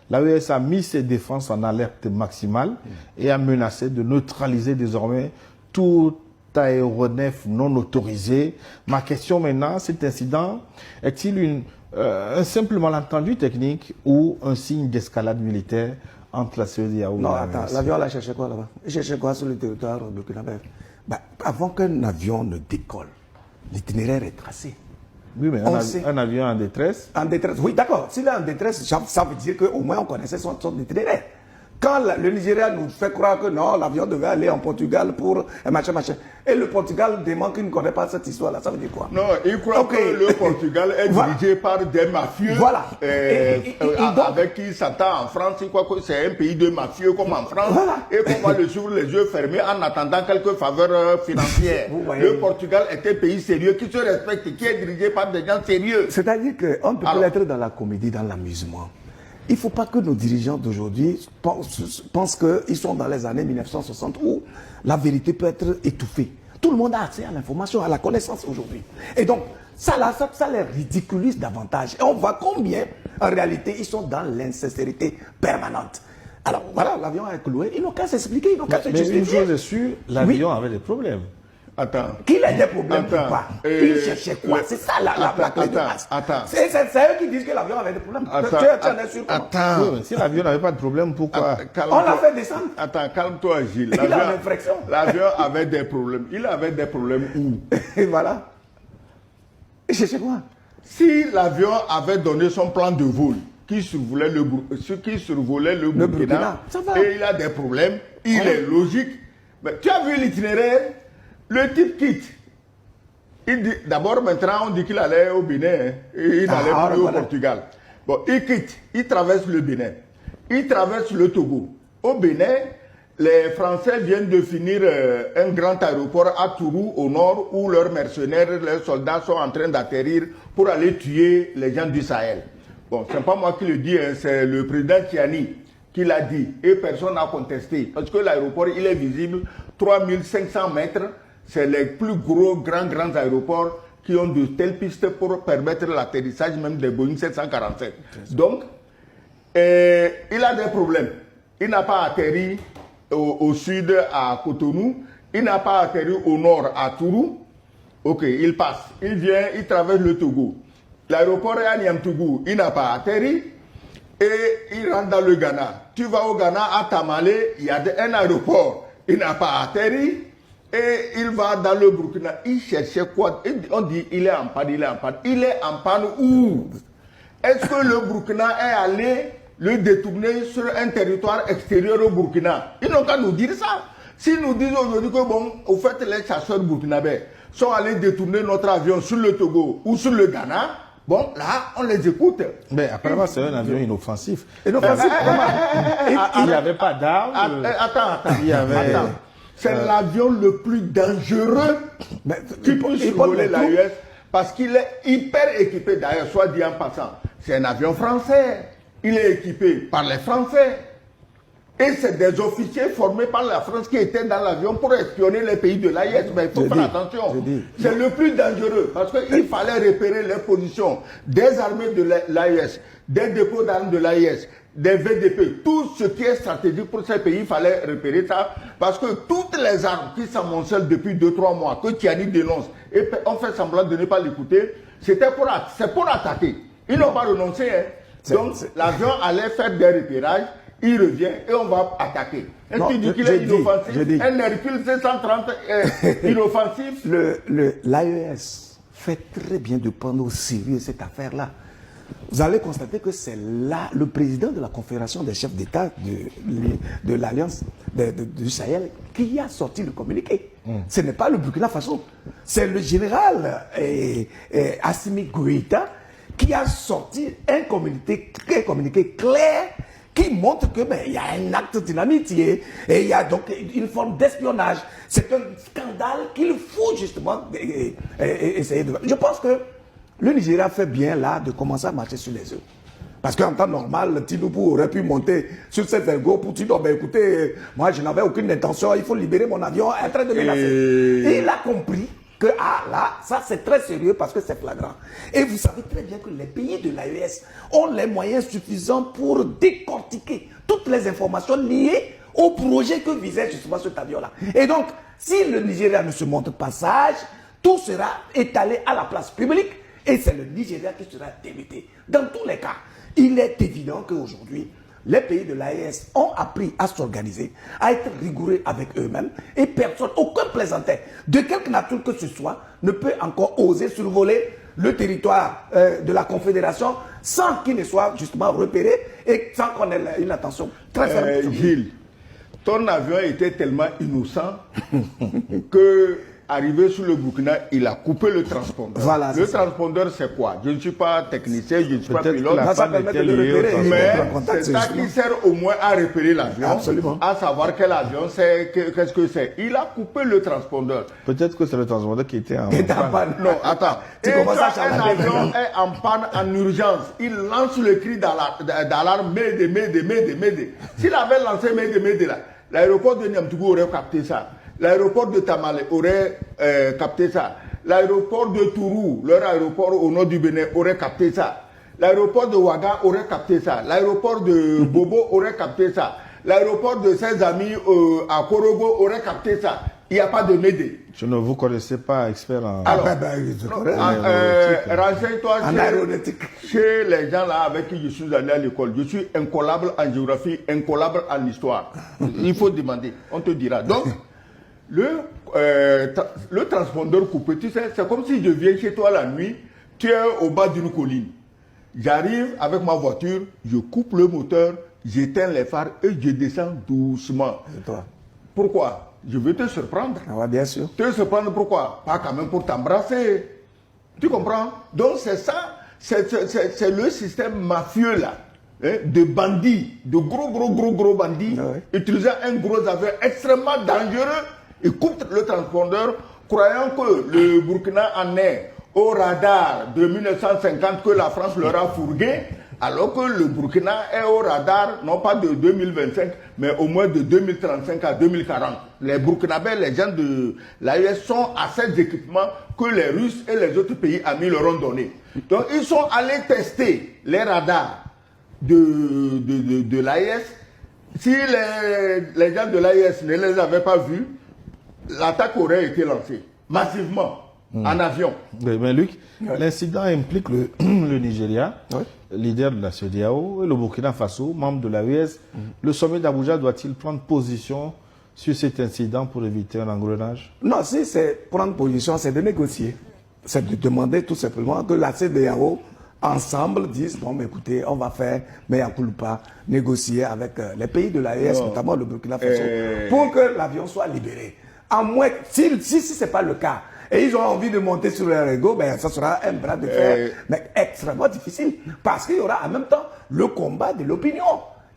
l'AES a mis ses défenses en alerte maximale et a menacé de neutraliser désormais tout aéronef non autorisé. Ma question maintenant, cet incident est-il un simple malentendu technique ou un signe d'escalade militaire entre la CEDEAO et Non, l'AES? attends, l'avion là cherchait quoi là-bas? Il cherchait quoi sur le territoire burkinabé? Avant qu'un avion ne décolle, l'itinéraire est tracé. Oui, mais un avion en détresse. En détresse, oui, d'accord. S'il est en détresse, ça veut dire qu'au moins on connaissait son itinéraire. Quand le Nigeria nous fait croire que non, l'avion devait aller en Portugal pour machin. Et le Portugal demande qu'il ne connaît pas cette histoire-là, ça veut dire quoi? Non, il croit que le Portugal est dirigé par des mafieux. Voilà. Avec qui il s'attend en France. Il croit que c'est un pays de mafieux comme en France. Voilà. Et qu'on va le suivre les yeux fermés en attendant quelques faveurs financières. Le Portugal est un pays sérieux qui se respecte et qui est dirigé par des gens sérieux. C'est-à-dire qu'on ne peut pas être dans la comédie, dans l'amusement. Il ne faut pas que nos dirigeants d'aujourd'hui pensent qu'ils sont dans les années 1960 où la vérité peut être étouffée. Tout le monde a accès à l'information, à la connaissance aujourd'hui. Et donc, ça les ridiculise davantage. Et on voit combien, en réalité, ils sont dans l'insincérité permanente. Alors voilà, l'avion a cloué, ils n'ont qu'à s'expliquer, ils n'ont qu'à se justifier. Mais une chose est sûre, l'avion avait des problèmes. Attends. Qu'il ait des problèmes ou pas. Il cherchait quoi? C'est ça la clé de base. C'est eux qui disent que l'avion avait des problèmes. Tu en es sûr? Attends. Oui, si l'avion n'avait pas de problème, pourquoi? On l'a fait descendre. Attends, calme-toi, Gilles. Il a une infraction. L'avion avait des problèmes. Il avait des problèmes où? Et voilà. Il cherchait quoi? Si l'avion avait donné son plan de vol, qui survolait le Burkina, et il a des problèmes, il est logique. Mais tu as vu l'itinéraire? Le type quitte. D'abord, maintenant, on dit qu'il allait au Bénin. Il n'allait plus au Portugal. Bon, il quitte. Il traverse le Bénin. Il traverse le Togo. Au Bénin, les Français viennent de finir un grand aéroport à Tourou, au nord, où leurs mercenaires, leurs soldats sont en train d'atterrir pour aller tuer les gens du Sahel. Bon, c'est pas moi qui le dis, hein, c'est le président Tiani qui l'a dit. Et personne n'a contesté. Parce que l'aéroport, il est visible 3500 mètres. C'est les plus grands aéroports qui ont de telles pistes pour permettre l'atterrissage même des Boeing 747. Donc, il a des problèmes. Il n'a pas atterri au sud à Cotonou. Il n'a pas atterri au nord à Tourou. Ok, il passe. Il vient, il traverse le Togo. L'aéroport est à Niamtougou. Il n'a pas atterri. Et il rentre dans le Ghana. Tu vas au Ghana, à Tamale, il y a un aéroport. Il n'a pas atterri. Et il va dans le Burkina, il cherchait quoi? On dit il est en panne, il est en panne. Il est en panne où? Est-ce que le Burkina est allé le détourner sur un territoire extérieur au Burkina? Ils n'ont qu'à nous dire ça. S'ils nous disent aujourd'hui que bon, au fait, les chasseurs burkinabés sont allés détourner notre avion sur le Togo ou sur le Ghana, bon, là, on les écoute. Mais apparemment, c'est un avion inoffensif. Inoffensif, il n'y avait pas d'armes. Attends. C'est l'avion le plus dangereux qui peut survoler l'AES parce qu'il est hyper équipé. D'ailleurs, soit dit en passant, c'est un avion français. Il est équipé par les Français. Et c'est des officiers formés par la France qui étaient dans l'avion pour espionner les pays de l'AES. Mais il faut faire attention. C'est le plus dangereux parce qu'il fallait repérer les positions des armées de l'AES, des dépôts d'armes de l'AES, des VDP, tout ce qui est stratégique pour ces pays, il fallait repérer ça, parce que toutes les armes qui s'amoncellent depuis 2-3 mois, que Tiani dénonce, et on fait semblant de ne pas l'écouter, c'est pour attaquer. Ils n'ont pas renoncé. Hein. Donc l'avion allait faire des repérages, il revient et on va attaquer. Est-ce qu'il dit qu'il est inoffensif? Un Hercule C-130 inoffensif? L'AES fait très bien de prendre au sérieux cette affaire-là. Vous allez constater que c'est là le président de la Confédération des chefs d'État de l'Alliance du Sahel qui a sorti le communiqué. Ce n'est pas le Burkina Faso, c'est le général Assimi Goïta qui a sorti un communiqué clair qui montre que il y a un acte d'inamitié et il y a donc une forme d'espionnage. C'est un scandale qu'il faut justement essayer de... Je pense que le Nigeria fait bien là de commencer à marcher sur les œufs. Parce qu'en temps normal, Tinubu aurait pu monter sur cet ergot pour dire, écoutez, moi je n'avais aucune intention, il faut libérer mon avion, en train de menacer. Et il a compris que là, ça c'est très sérieux parce que c'est flagrant. Et vous savez très bien que les pays de l'AES ont les moyens suffisants pour décortiquer toutes les informations liées au projet que visait justement cet avion-là. Et donc, si le Nigeria ne se montre pas sage, tout sera étalé à la place publique et c'est le Nigeria qui sera débité. Dans tous les cas, il est évident qu'aujourd'hui, les pays de l'AES ont appris à s'organiser, à être rigoureux avec eux-mêmes et personne, aucun plaisantin, de quelque nature que ce soit, ne peut encore oser survoler le territoire de la Confédération sans qu'il ne soit justement repéré et sans qu'on ait une attention très ferme. Gilles, ton avion était tellement innocent que arrivé sur le Burkina, il a coupé le transpondeur. Voilà, le transpondeur, c'est quoi? Je ne suis pas technicien, je ne suis pas pilote. Ça permet de le repérer. Mais c'est ça qui sert au moins à repérer l'avion. Absolument. À savoir quel avion c'est, qu'est-ce que c'est. Il a coupé le transpondeur. Peut-être que c'est le transpondeur qui était en panne. Non, attends. Tu Et commences à quand un avion est en panne en urgence, il lance le cri d'alarme, Médé. S'il avait lancé Médé là, l'aéroport de Niamtougou aurait capté ça. L'aéroport de Tamale aurait capté ça. L'aéroport de Tourou, leur aéroport au nord du Bénin, aurait capté ça. L'aéroport de Ouaga aurait capté ça. L'aéroport de Bobo aurait capté ça. L'aéroport de ses amis à Korogo aurait capté ça. Il n'y a pas de Médé. Je ne vous connaissais pas expert en... Alors, renseigne-toi chez les gens là avec qui je suis allé à l'école. Je suis incollable en géographie, incollable en histoire. Il faut demander, on te dira. Donc, le transpondeur coupé, tu sais, c'est comme si je viens chez toi la nuit, tu es au bas d'une colline. J'arrive avec ma voiture, je coupe le moteur, j'éteins les phares et je descends doucement. C'est toi. Pourquoi? Je veux te surprendre. Ah ouais, bien sûr. Te surprendre pourquoi? Pas quand même pour t'embrasser. Tu comprends? Donc c'est ça, c'est le système mafieux là. De bandits, de gros bandits, utilisant un gros avion extrêmement dangereux. Ils coupent le transpondeur, croyant que le Burkina en est au radar de 1950 que la France leur a fourgué, alors que le Burkina est au radar, non pas de 2025, mais au moins de 2035 à 2040. Les Burkinabés, les gens de l'AES sont à ces équipements que les Russes et les autres pays amis leur ont donné. Donc ils sont allés tester les radars de l'AES. Si les gens de l'AES ne les avaient pas vus, l'attaque aurait été lancée massivement en avion. Mais Luc, l'incident implique le Nigeria, leader de la CEDEAO, et le Burkina Faso, membre de l'AES. Le sommet d'Abuja doit-il prendre position sur cet incident pour éviter un engrenage? Non, si c'est prendre position, c'est de négocier. C'est de demander tout simplement que la CEDEAO ensemble disent, bon, mais écoutez, on va faire, mais à pas négocier avec les pays de l'AES, notamment le Burkina Faso, pour que l'avion soit libéré. À moins, si ce n'est pas le cas, et ils ont envie de monter sur leur ego, ben, ça sera un bras de fer, mais extrêmement difficile, parce qu'il y aura en même temps le combat de l'opinion.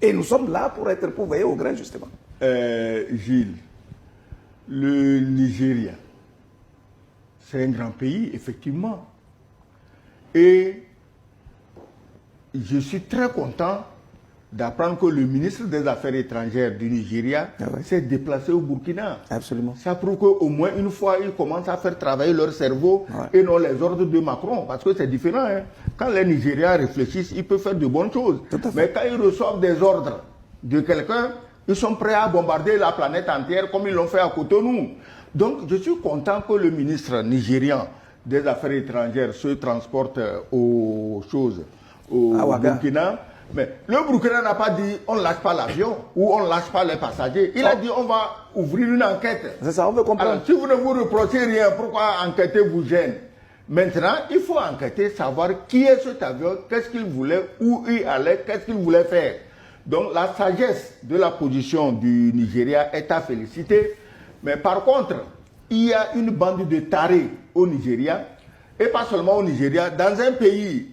Et nous sommes là pour être veiller au grain, justement. Gilles, le Nigeria, c'est un grand pays, effectivement. Et je suis très content d'apprendre que le ministre des Affaires étrangères du Nigeria s'est déplacé au Burkina. Absolument. Ça prouve qu'au moins une fois, ils commencent à faire travailler leur cerveau et non les ordres de Macron. Parce que c'est différent. Hein. Quand les Nigériens réfléchissent, ils peuvent faire de bonnes choses. Mais quand ils reçoivent des ordres de quelqu'un, ils sont prêts à bombarder la planète entière comme ils l'ont fait à Cotonou. Donc, je suis content que le ministre nigérian des Affaires étrangères se transporte au Burkina. Mais le Burkina n'a pas dit on ne lâche pas l'avion ou on ne lâche pas les passagers. Il a dit on va ouvrir une enquête. C'est ça, on veut comprendre. Alors, si vous ne vous reprochez rien, pourquoi enquêter vous gêne? Maintenant, il faut enquêter, savoir qui est cet avion, qu'est-ce qu'il voulait, où il allait, qu'est-ce qu'il voulait faire. Donc la sagesse de la position du Nigeria est à féliciter. Mais par contre, il y a une bande de tarés au Nigeria, et pas seulement au Nigeria, dans un pays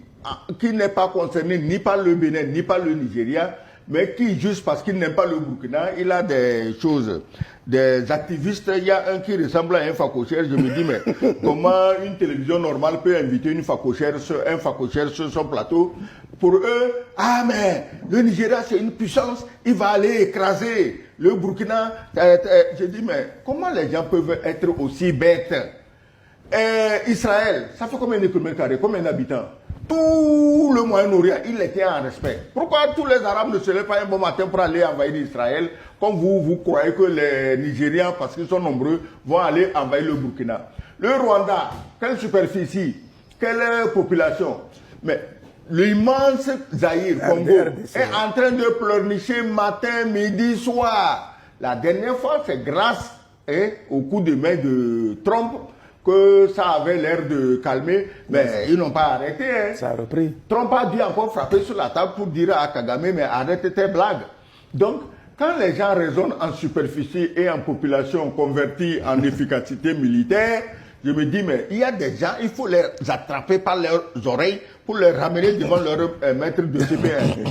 qui n'est pas concerné ni par le Bénin, ni par le Nigeria, mais qui, juste parce qu'il n'aime pas le Burkina, il a des choses, des activistes. Il y a un qui ressemble à un facochère. Je me dis, mais comment une télévision normale peut inviter un facochère sur son plateau? Pour eux, ah mais le Nigeria c'est une puissance, il va aller écraser le Burkina. Je dis, mais comment les gens peuvent être aussi bêtes? Israël, ça fait combien de kilomètres carrés, combien d'habitants? Tout le Moyen-Orient, il était en respect. Pourquoi tous les Arabes ne se lèvent pas un bon matin pour aller envahir Israël, comme vous croyez que les Nigériens, parce qu'ils sont nombreux, vont aller envahir le Burkina? Le Rwanda, quelle superficie, quelle population? Mais l'immense Zaïre, Congo, est en train de pleurnicher matin, midi, soir. La dernière fois, c'est grâce au coup de main de Trump que ça avait l'air de calmer, mais ils n'ont pas arrêté. Ça a repris. Trump a dû encore frapper sur la table pour dire à Kagame, mais arrête tes blagues. Donc, quand les gens raisonnent en superficie et en population convertie en efficacité militaire, je me dis, mais il y a des gens, il faut les attraper par leurs oreilles pour les ramener devant leur maître de CPR.